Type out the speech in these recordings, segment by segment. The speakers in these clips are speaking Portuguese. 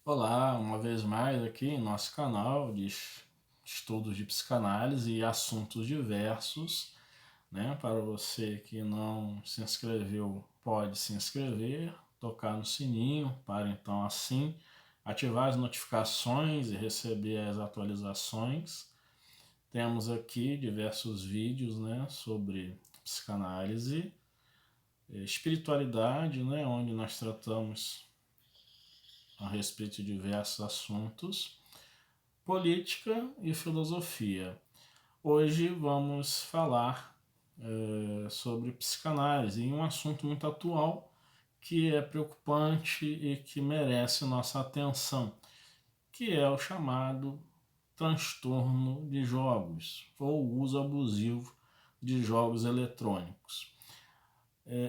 Olá, uma vez mais aqui em nosso canal de estudos de psicanálise e assuntos diversos, né? Para você que não se inscreveu, pode se inscrever, tocar no sininho para então assim ativar as notificações e receber as atualizações. Temos aqui diversos vídeos, né, sobre psicanálise, espiritualidade, né, onde nós tratamos a respeito de diversos assuntos, política e filosofia. Hoje vamos falar sobre psicanálise e um assunto muito atual que é preocupante e que merece nossa atenção, que é o chamado transtorno de jogos ou uso abusivo de jogos eletrônicos.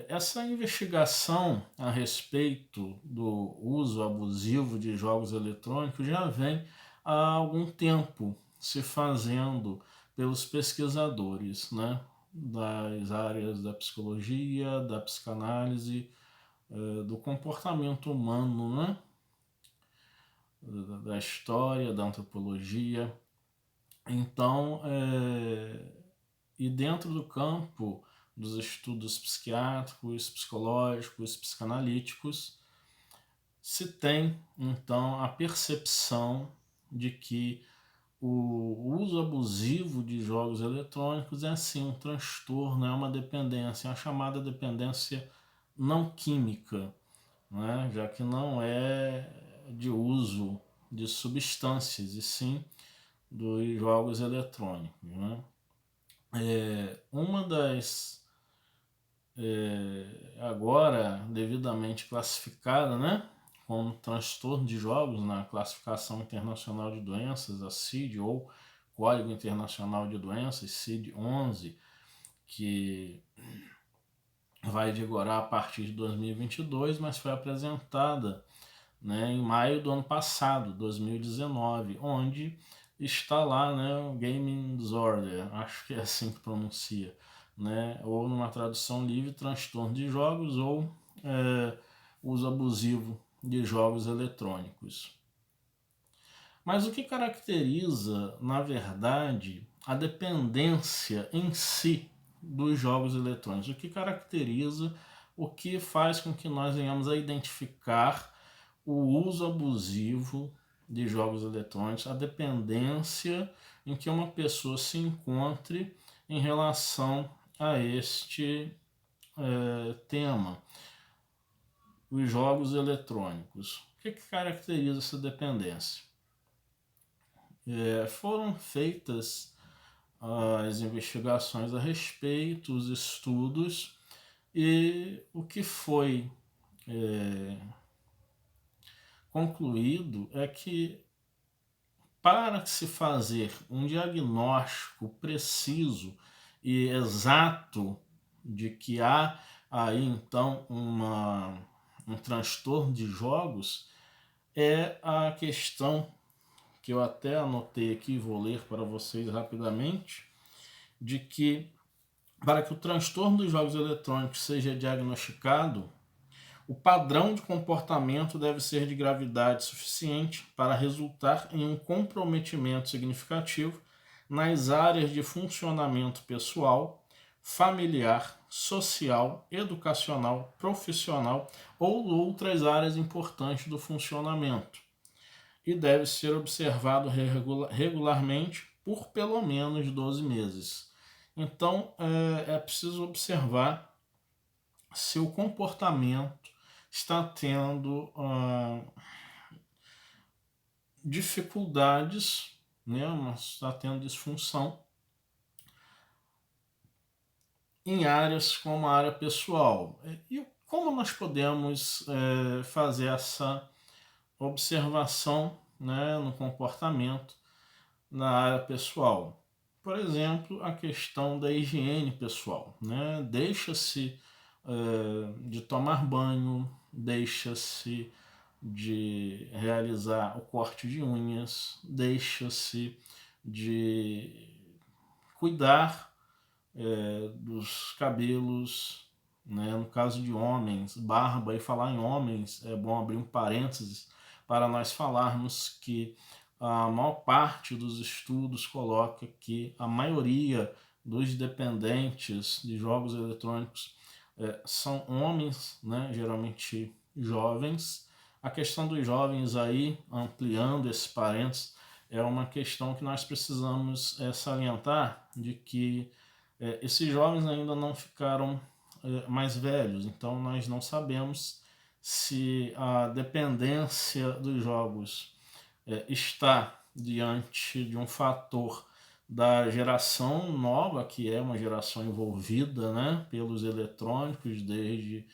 Essa investigação a respeito do uso abusivo de jogos eletrônicos já vem há algum tempo se fazendo pelos pesquisadores, né, das áreas da psicologia, da psicanálise, do comportamento humano, né, da história, da antropologia. Então, e dentro do campo dos estudos psiquiátricos, psicológicos, psicanalíticos, se tem então a percepção de que o uso abusivo de jogos eletrônicos é sim um transtorno, é uma dependência, é a chamada dependência não química, né? Já que não é de uso de substâncias, e sim dos jogos eletrônicos. Né? Uma das agora devidamente classificada, né, como transtorno de jogos na classificação internacional de doenças, a CID, ou Código Internacional de Doenças, CID-11, que vai vigorar a partir de 2022, mas foi apresentada, né, em maio do ano passado, 2019, onde está lá, né, o Gaming Disorder, acho que é assim que pronuncia, né, ou numa tradução livre, transtorno de jogos ou uso abusivo de jogos eletrônicos. Mas o que caracteriza, na verdade, a dependência em si dos jogos eletrônicos? O que caracteriza, o que faz com que nós venhamos a identificar o uso abusivo de jogos eletrônicos, a dependência em que uma pessoa se encontre em relação a este tema, os jogos eletrônicos. O que caracteriza essa dependência? Foram feitas as investigações a respeito, os estudos, e o que foi concluído é que para se fazer um diagnóstico preciso e exato de que há aí então um transtorno de jogos, é a questão que eu até anotei aqui e vou ler para vocês rapidamente, de que para que o transtorno dos jogos eletrônicos seja diagnosticado, o padrão de comportamento deve ser de gravidade suficiente para resultar em um comprometimento significativo nas áreas de funcionamento pessoal, familiar, social, educacional, profissional ou outras áreas importantes do funcionamento, e deve ser observado regularmente por pelo menos 12 meses. Então, é preciso observar se o comportamento está tendo dificuldades, né, mas está tendo disfunção em áreas como a área pessoal. E como nós podemos fazer essa observação, né, no comportamento na área pessoal? Por exemplo, a questão da higiene pessoal, né? Deixa-se de tomar banho, deixa-se de realizar o corte de unhas, deixa-se de cuidar dos cabelos, né? No caso de homens, barba, e falar em homens, é bom abrir um parênteses, para nós falarmos que a maior parte dos estudos coloca que a maioria dos dependentes de jogos eletrônicos são homens, né, geralmente jovens. A questão dos jovens aí, ampliando esse parênteses, é uma questão que nós precisamos salientar, de que esses jovens ainda não ficaram mais velhos, então nós não sabemos se a dependência dos jogos está diante de um fator da geração nova, que é uma geração envolvida, né, pelos eletrônicos desde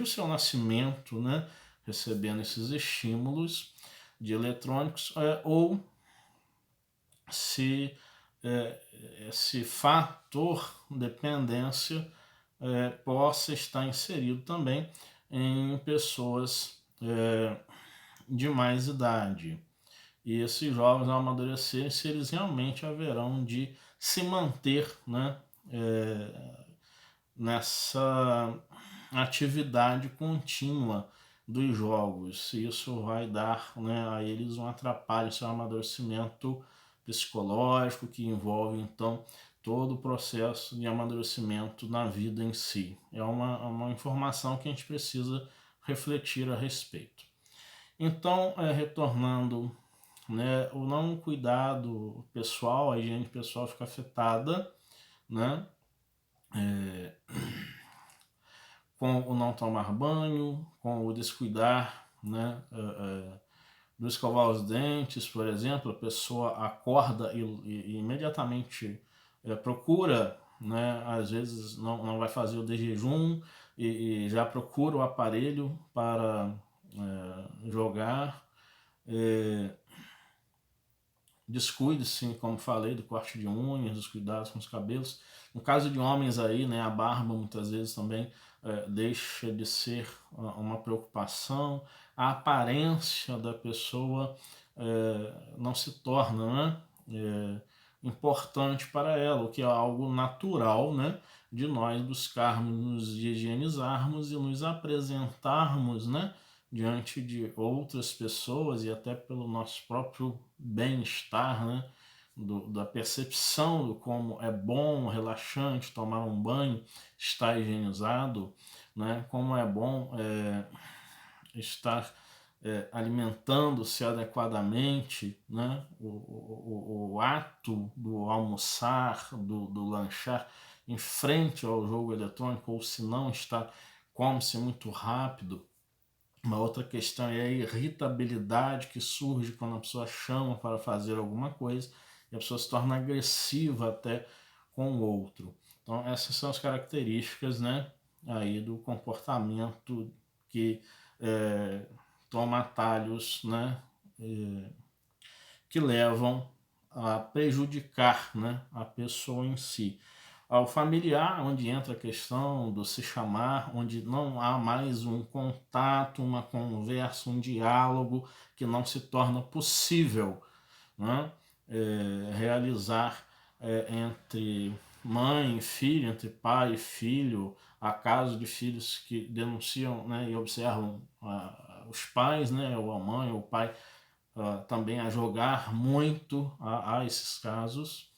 o seu nascimento, né, recebendo esses estímulos de eletrônicos, ou se esse fator dependência possa estar inserido também em pessoas de mais idade. E esses jovens, ao amadurecerem, se eles realmente haverão de se manter, né, nessa atividade contínua dos jogos. Se isso vai dar, né, a eles um atrapalho, seu amadurecimento psicológico, que envolve então todo o processo de amadurecimento na vida em si. É uma informação que a gente precisa refletir a respeito. Então, retornando, né, o não cuidado pessoal, a higiene pessoal fica afetada, né, com o não tomar banho, com o descuidar, né, do escovar os dentes, por exemplo. A pessoa acorda e imediatamente procura, né, às vezes não vai fazer o de jejum e já procura o aparelho para jogar. Descuide, sim, como falei, do corte de unhas, dos cuidados com os cabelos. No caso de homens aí, né, a barba muitas vezes também deixa de ser uma preocupação. A aparência da pessoa não se torna, né, importante para ela, o que é algo natural, né, de nós buscarmos nos higienizarmos e nos apresentarmos, né, diante de outras pessoas e até pelo nosso próprio bem-estar, né? Da percepção do como é bom, relaxante tomar um banho, estar higienizado, né? Como é bom estar alimentando-se adequadamente, né? O ato do almoçar, do lanchar em frente ao jogo eletrônico, ou se não está, come-se muito rápido. Uma outra questão é a irritabilidade que surge quando a pessoa chama para fazer alguma coisa e a pessoa se torna agressiva até com o outro. Então essas são as características, né, aí do comportamento que toma atalhos, né, que levam a prejudicar, né, a pessoa em si. Ao familiar, onde entra a questão do se chamar, onde não há mais um contato, uma conversa, um diálogo, que não se torna possível, né, realizar entre mãe e filho, entre pai e filho. Há casos de filhos que denunciam, né, e observam os pais, né, ou a mãe ou o pai também a jogar muito. Há esses casos.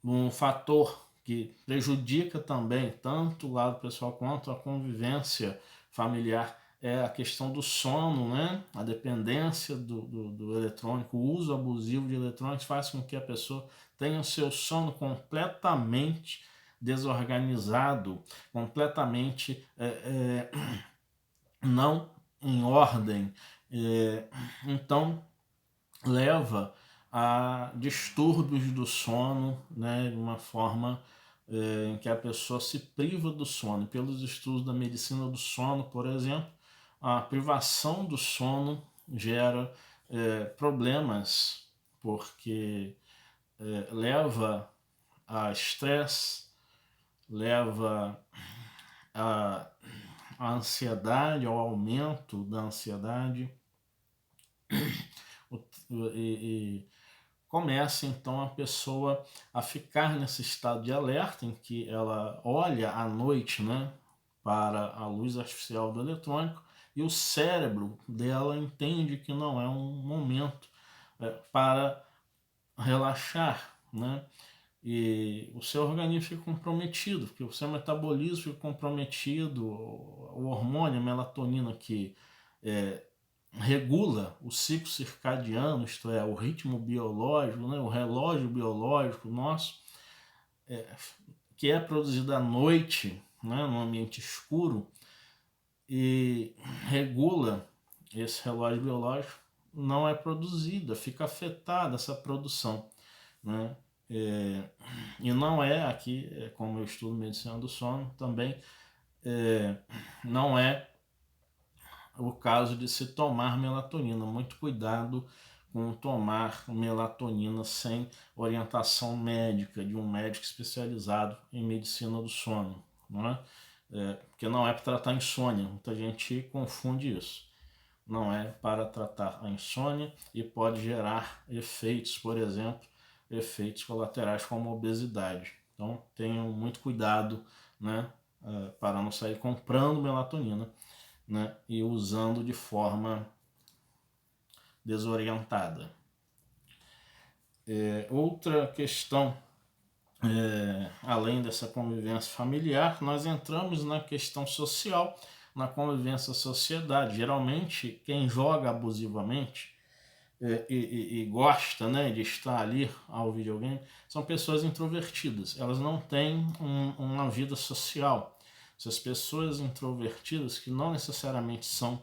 Um fator que prejudica também tanto o lado pessoal quanto a convivência familiar é a questão do sono, né? A dependência do eletrônico, o uso abusivo de eletrônicos faz com que a pessoa tenha o seu sono completamente desorganizado, completamente não em ordem. Então, leva a distúrbios do sono, né, de uma forma em que a pessoa se priva do sono. Pelos estudos da medicina do sono, por exemplo, a privação do sono gera problemas, porque leva a estresse, leva a ansiedade, ao aumento da ansiedade, e começa então a pessoa a ficar nesse estado de alerta em que ela olha à noite, né, para a luz artificial do eletrônico e o cérebro dela entende que não é um momento para relaxar, né? E o seu organismo fica comprometido, porque o seu metabolismo fica comprometido, o hormônio, a melatonina, que regula o ciclo circadiano, isto é, o ritmo biológico, né, o relógio biológico nosso, que é produzido à noite, né, no ambiente escuro, e regula esse relógio biológico, não é produzida, fica afetada essa produção, né? E não é aqui, como eu estudo medicina do sono também, não é o caso de se tomar melatonina. Muito cuidado com tomar melatonina sem orientação médica, de um médico especializado em medicina do sono, não é? Porque não é para tratar insônia, muita gente confunde isso. Não é para tratar a insônia e pode gerar efeitos, por exemplo, efeitos colaterais como obesidade. Então tenham muito cuidado, né, para não sair comprando melatonina, né, e usando de forma desorientada. Outra questão, além dessa convivência familiar, nós entramos na questão social, na convivência sociedade. Geralmente, quem joga abusivamente e gosta, né, de estar ali ao videogame são pessoas introvertidas. Elas não têm uma vida social. Essas pessoas introvertidas, que não necessariamente são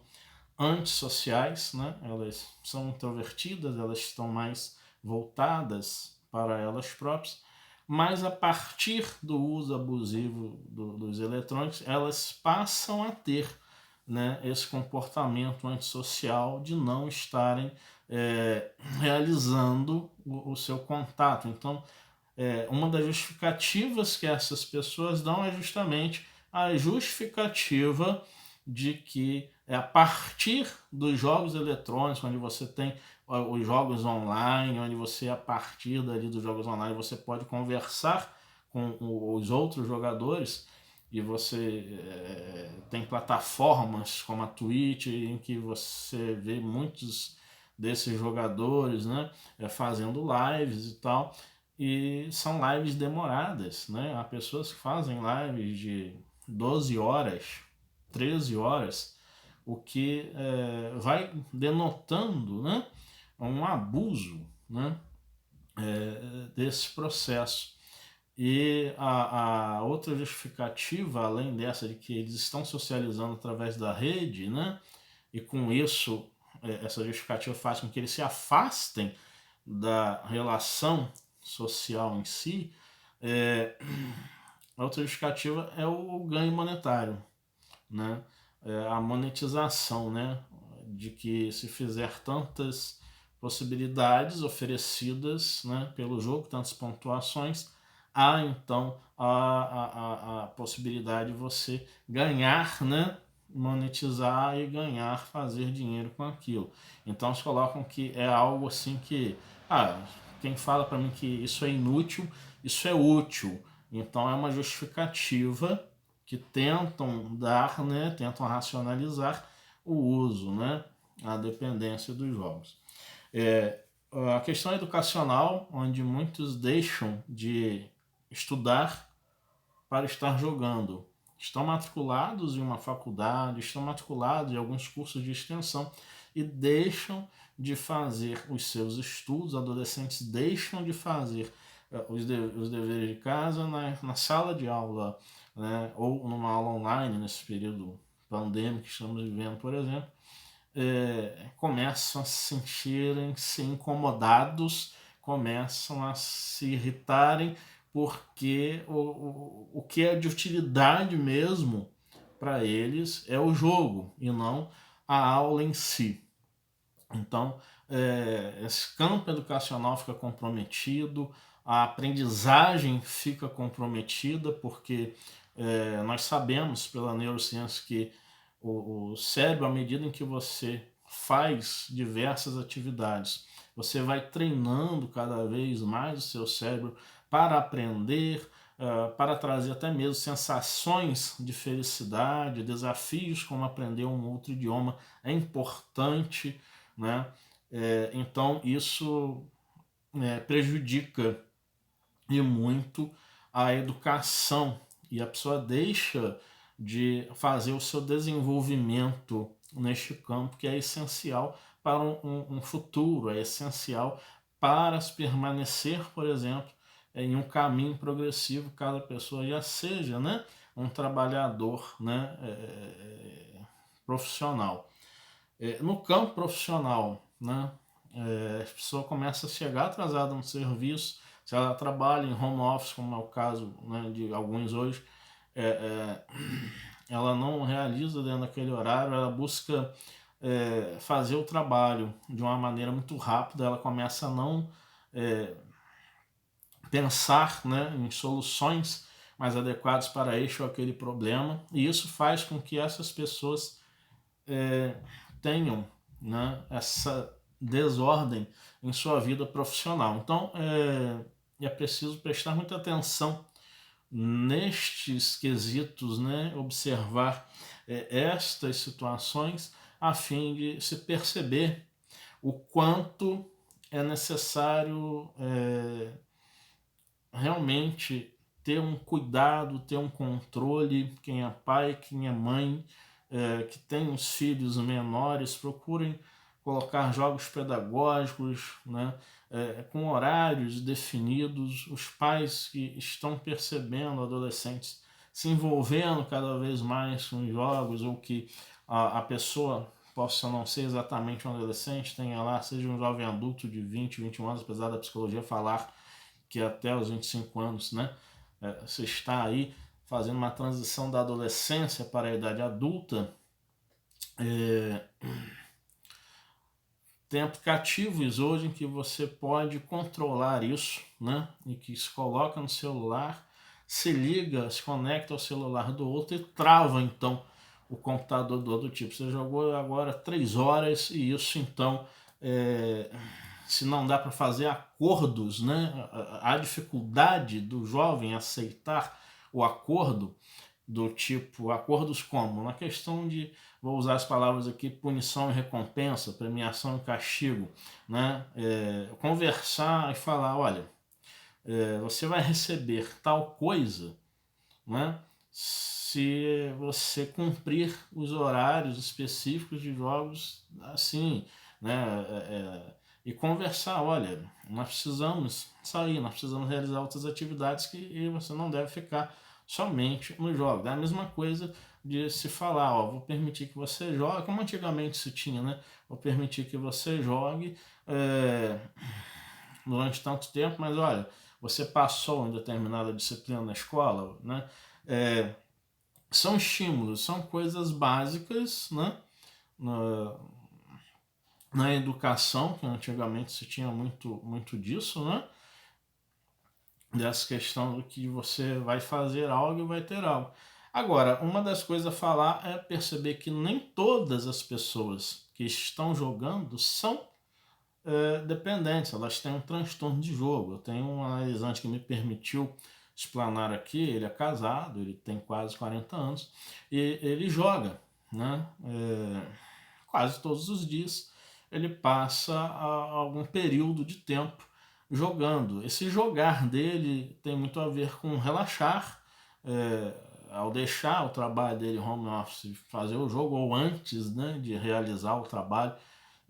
antissociais, né? Elas são introvertidas, elas estão mais voltadas para elas próprias, mas a partir do uso abusivo dos eletrônicos, elas passam a ter, né, esse comportamento antissocial de não estarem realizando o seu contato. Então, uma das justificativas que essas pessoas dão é justamente a justificativa de que é a partir dos jogos eletrônicos, onde você tem os jogos online, onde você, a partir dali dos jogos online, você pode conversar com os outros jogadores, e você tem plataformas como a Twitch, em que você vê muitos desses jogadores, né, fazendo lives e tal, e são lives demoradas, né? Há pessoas que fazem lives de 12 horas, 13 horas, o que vai denotando, né, um abuso, né, desse processo. E a outra justificativa, além dessa de que eles estão socializando através da rede, né, e com isso essa justificativa faz com que eles se afastem da relação social em si, a outra justificativa é o ganho monetário, né? A monetização, né? De que se fizer tantas possibilidades oferecidas, né, pelo jogo, tantas pontuações, há então a possibilidade de você ganhar, né, monetizar e ganhar, fazer dinheiro com aquilo. Então eles colocam que é algo assim que, quem fala para mim que isso é inútil, isso é útil. Então é uma justificativa que tentam dar, né, tentam racionalizar o uso, né, a dependência dos jogos. A questão educacional, onde muitos deixam de estudar para estar jogando. Estão matriculados em uma faculdade, estão matriculados em alguns cursos de extensão e deixam de fazer os seus estudos, adolescentes deixam de fazer os deveres de casa na sala de aula, né, ou numa aula online, nesse período pandêmico que estamos vivendo, por exemplo, começam a se sentirem-se incomodados, começam a se irritarem, porque o que é de utilidade mesmo para eles é o jogo e não a aula em si. Então, esse campo educacional fica comprometido, a aprendizagem fica comprometida, porque nós sabemos pela neurociência que o cérebro, à medida em que você faz diversas atividades, você vai treinando cada vez mais o seu cérebro para aprender, para trazer até mesmo sensações de felicidade, desafios como aprender um outro idioma é importante, né? Então isso prejudica e muito a educação, e a pessoa deixa de fazer o seu desenvolvimento neste campo, que é essencial para um futuro, é essencial para se permanecer, por exemplo, em um caminho progressivo, caso a pessoa já seja, né, um trabalhador, né, profissional. No campo profissional, né, a pessoa começa a chegar atrasada no serviço. Se ela trabalha em home office, como é o caso, né, de alguns hoje, ela não realiza dentro daquele horário, ela busca fazer o trabalho de uma maneira muito rápida, ela começa a não pensar, né, em soluções mais adequadas para este ou aquele problema, e isso faz com que essas pessoas tenham, né, essa desordem em sua vida profissional. Então é preciso prestar muita atenção nestes quesitos, né, observar estas situações a fim de se perceber o quanto é necessário realmente ter um cuidado, ter um controle. Quem é pai, quem é mãe, que tem os filhos menores, procurem colocar jogos pedagógicos, né, com horários definidos. Os pais que estão percebendo adolescentes se envolvendo cada vez mais com jogos, ou que a pessoa possa não ser exatamente um adolescente, tenha lá, seja um jovem adulto de 20, 21 anos, apesar da psicologia falar que até os 25 anos, né, você está aí fazendo uma transição da adolescência para a idade adulta. Tem aplicativos hoje em que você pode controlar isso, né, e que se coloca no celular, se liga, se conecta ao celular do outro e trava então o computador do outro. Tipo, você jogou agora 3 horas e isso então se não dá para fazer acordos, né? A dificuldade do jovem aceitar o acordo, do tipo, acordos como? Na questão de, vou usar as palavras aqui, punição e recompensa, premiação e castigo, né? Conversar e falar, olha, você vai receber tal coisa, né, se você cumprir os horários específicos de jogos assim, né, e conversar, olha, nós precisamos sair, nós precisamos realizar outras atividades e você não deve ficar somente no jogo. É a mesma coisa de se falar, ó, vou permitir que você jogue, como antigamente se tinha, né, vou permitir que você jogue durante tanto tempo, mas olha, você passou em determinada disciplina na escola, né? São estímulos, são coisas básicas, né? Na educação, que antigamente se tinha muito disso, né? Dessa questão do que você vai fazer algo e vai ter algo. Agora, uma das coisas a falar é perceber que nem todas as pessoas que estão jogando são dependentes, elas têm um transtorno de jogo. Eu tenho um analisante que me permitiu explanar aqui, ele é casado, ele tem quase 40 anos, e ele joga, né? Quase todos os dias ele passa algum período de tempo jogando. Esse jogar dele tem muito a ver com relaxar, ao deixar o trabalho dele home office, fazer o jogo, ou antes, né, de realizar o trabalho,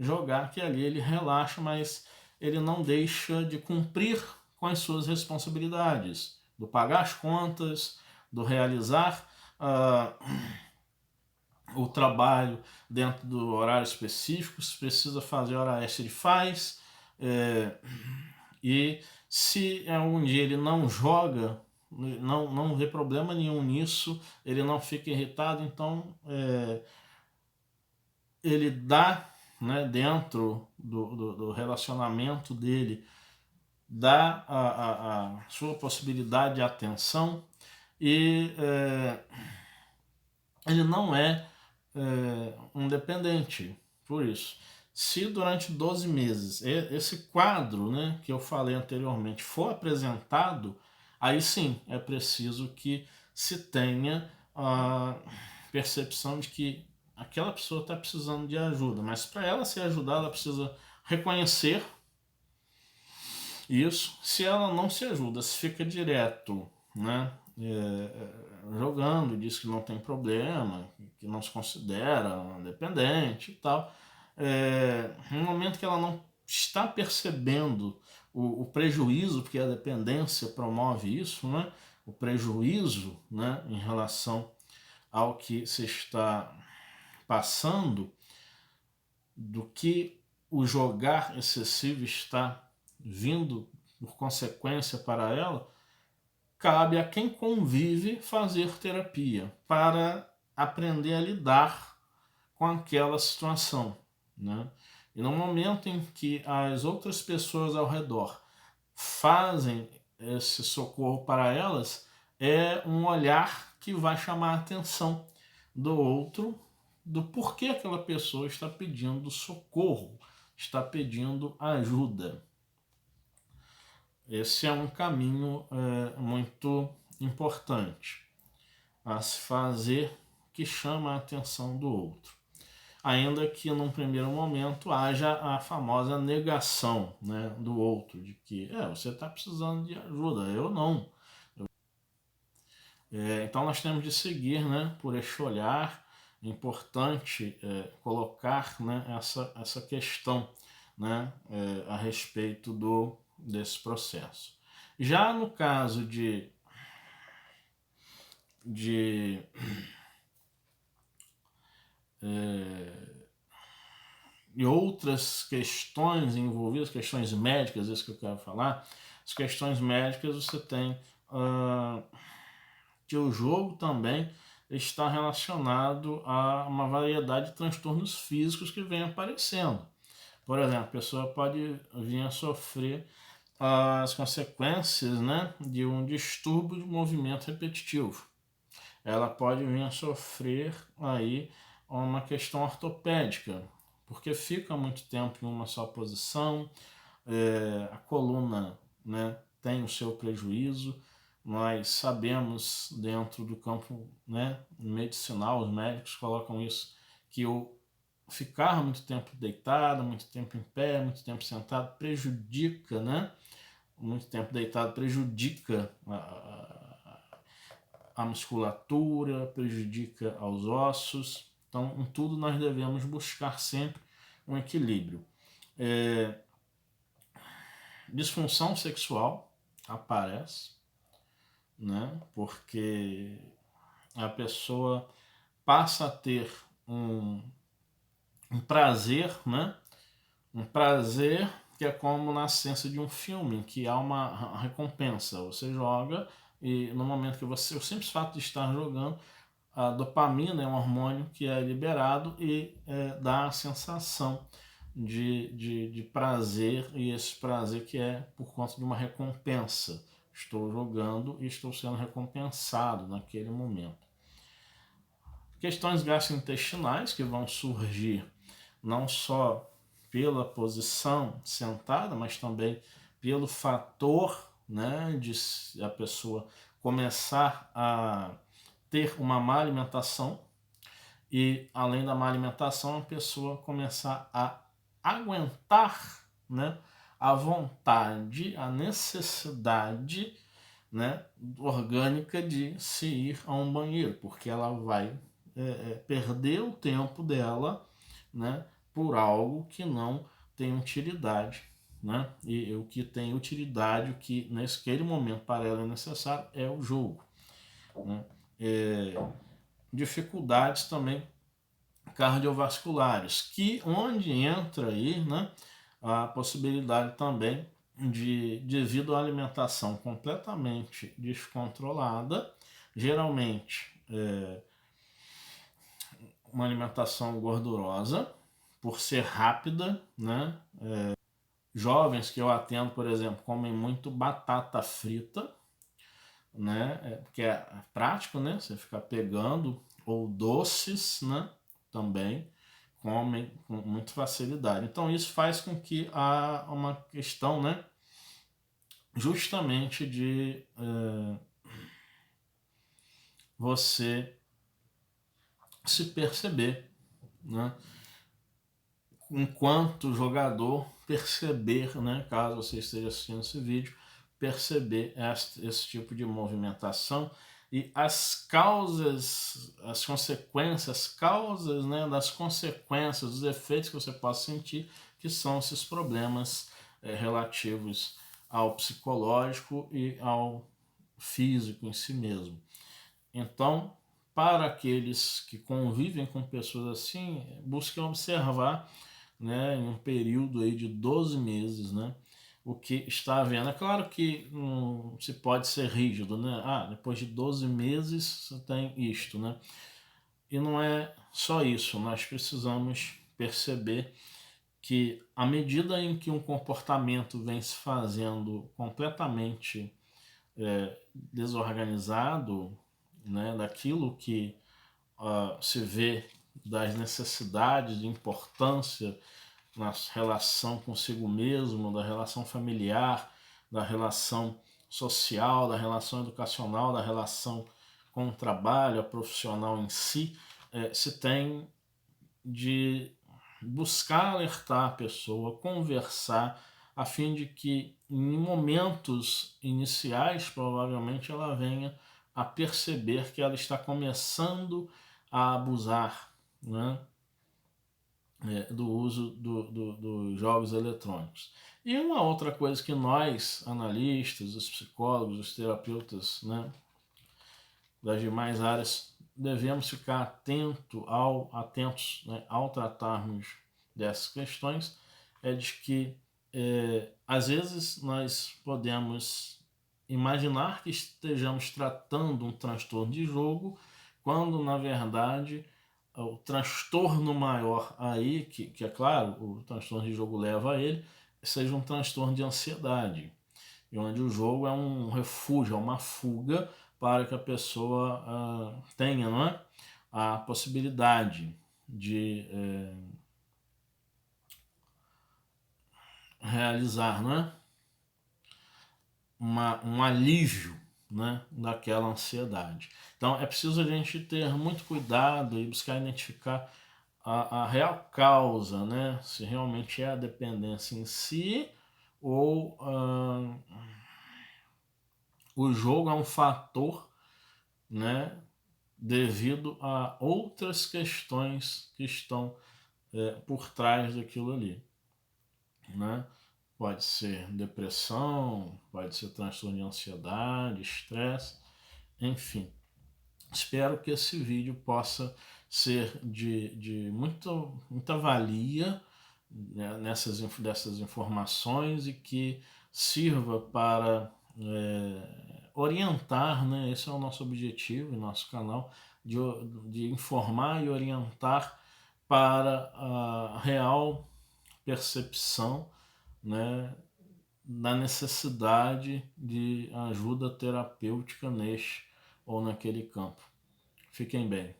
jogar, que ali ele relaxa, mas ele não deixa de cumprir com as suas responsabilidades, do pagar as contas, do realizar o trabalho dentro do horário específico. Se precisa fazer hora extra, ele faz. E se algum dia ele não joga, não vê problema nenhum nisso, ele não fica irritado, então ele dá, né, dentro do relacionamento dele, dá a sua possibilidade de atenção, e ele não é um dependente. Por isso, se durante 12 meses esse quadro, né, que eu falei anteriormente for apresentado, aí sim é preciso que se tenha a percepção de que aquela pessoa está precisando de ajuda, mas para ela ser ajudada, ela precisa reconhecer isso. Se ela não se ajuda, se fica direto, né, jogando, diz que não tem problema, que não se considera dependente e tal, no momento que ela não está percebendo o prejuízo, porque a dependência promove isso, né, o prejuízo, né, em relação ao que se está passando, do que o jogar excessivo está vindo por consequência para ela, cabe a quem convive fazer terapia para aprender a lidar com aquela situação, né? E no momento em que as outras pessoas ao redor fazem esse socorro para elas, é um olhar que vai chamar a atenção do outro, do porquê aquela pessoa está pedindo socorro, está pedindo ajuda. Esse é um caminho muito importante a se fazer, que chama a atenção do outro. Ainda que num primeiro momento haja a famosa negação, né, do outro, de que você está precisando de ajuda, eu não. Então nós temos de seguir, né, por este olhar. É importante colocar, né, essa questão, né, a respeito desse processo. Já no caso de e outras questões envolvidas, questões médicas, isso que eu quero falar, as questões médicas você tem que o jogo também está relacionado a uma variedade de transtornos físicos que vem aparecendo. Por exemplo, a pessoa pode vir a sofrer as consequências, né, de um distúrbio de movimento repetitivo. Ela pode vir a sofrer aí uma questão ortopédica, porque fica muito tempo em uma só posição, a coluna, né, tem o seu prejuízo. Nós sabemos dentro do campo, né, medicinal, os médicos colocam isso, que o ficar muito tempo deitado, muito tempo em pé, muito tempo sentado prejudica, né? Muito tempo deitado prejudica a musculatura, prejudica aos ossos. Então, em tudo nós devemos buscar sempre um equilíbrio. Disfunção sexual aparece, né? Porque a pessoa passa a ter um prazer, né? Um prazer que é como na essência de um filme, que há uma recompensa. Você joga e no momento que você, o simples fato de estar jogando, a dopamina é um hormônio que é liberado e dá a sensação de prazer, e esse prazer que é por conta de uma recompensa. Estou jogando e estou sendo recompensado naquele momento. Questões gastrointestinais que vão surgir não só pela posição sentada, mas também pelo fator, né, de a pessoa começar a ter uma má alimentação e, além da má alimentação, a pessoa começar a aguentar, né, a vontade, a necessidade, né, orgânica de se ir a um banheiro, porque ela vai perder o tempo dela, né, por algo que não tem utilidade, né? E o que tem utilidade, o que naquele momento para ela é necessário, é o jogo, né? Dificuldades também cardiovasculares, que onde entra aí, né, a possibilidade também devido à alimentação completamente descontrolada, geralmente uma alimentação gordurosa, por ser rápida, né? Jovens que eu atendo, por exemplo, comem muito batata frita, né? Porque é prático, né? Você ficar pegando, ou doces, né? Também comem com muita facilidade. Então isso faz com que há uma questão, né, justamente de você se perceber, né? Enquanto jogador, perceber, né? Caso você esteja assistindo esse vídeo, perceber esse tipo de movimentação e as causas, as consequências, causas, né, das consequências, dos efeitos que você possa sentir, que são esses problemas relativos ao psicológico e ao físico em si mesmo. Então, para aqueles que convivem com pessoas assim, busquem observar, né, em um período aí de 12 meses, né, o que está havendo. É claro que não se pode ser rígido, né? Ah, depois de 12 meses você tem isto, né? E não é só isso, nós precisamos perceber que à medida em que um comportamento vem se fazendo completamente desorganizado, né, daquilo que se vê das necessidades de importância na relação consigo mesmo, da relação familiar, da relação social, da relação educacional, da relação com o trabalho, a profissional em si, se tem de buscar alertar a pessoa, conversar, a fim de que em momentos iniciais, provavelmente, ela venha a perceber que ela está começando a abusar, né, do uso dos jogos eletrônicos. E uma outra coisa que nós, analistas, os psicólogos, os terapeutas, né, das demais áreas, devemos ficar atentos, né, ao tratarmos dessas questões, é de que às vezes nós podemos imaginar que estejamos tratando um transtorno de jogo, quando na verdade o transtorno maior aí, que é claro, o transtorno de jogo leva a ele, seja um transtorno de ansiedade, e onde o jogo é um refúgio, é uma fuga para que a pessoa tenha, não é, a possibilidade de realizar, não é, um alívio, né, daquela ansiedade. Então é preciso a gente ter muito cuidado e buscar identificar a real causa, né, se realmente é a dependência em si ou o jogo é um fator, né, devido a outras questões que estão por trás daquilo ali, né? Pode ser depressão, pode ser transtorno de ansiedade, estresse, enfim. Espero que esse vídeo possa ser de muita valia, né, dessas informações, e que sirva para orientar, né? Esse é o nosso objetivo em nosso canal, de informar e orientar para a real percepção, né, da necessidade de ajuda terapêutica neste ou naquele campo. Fiquem bem.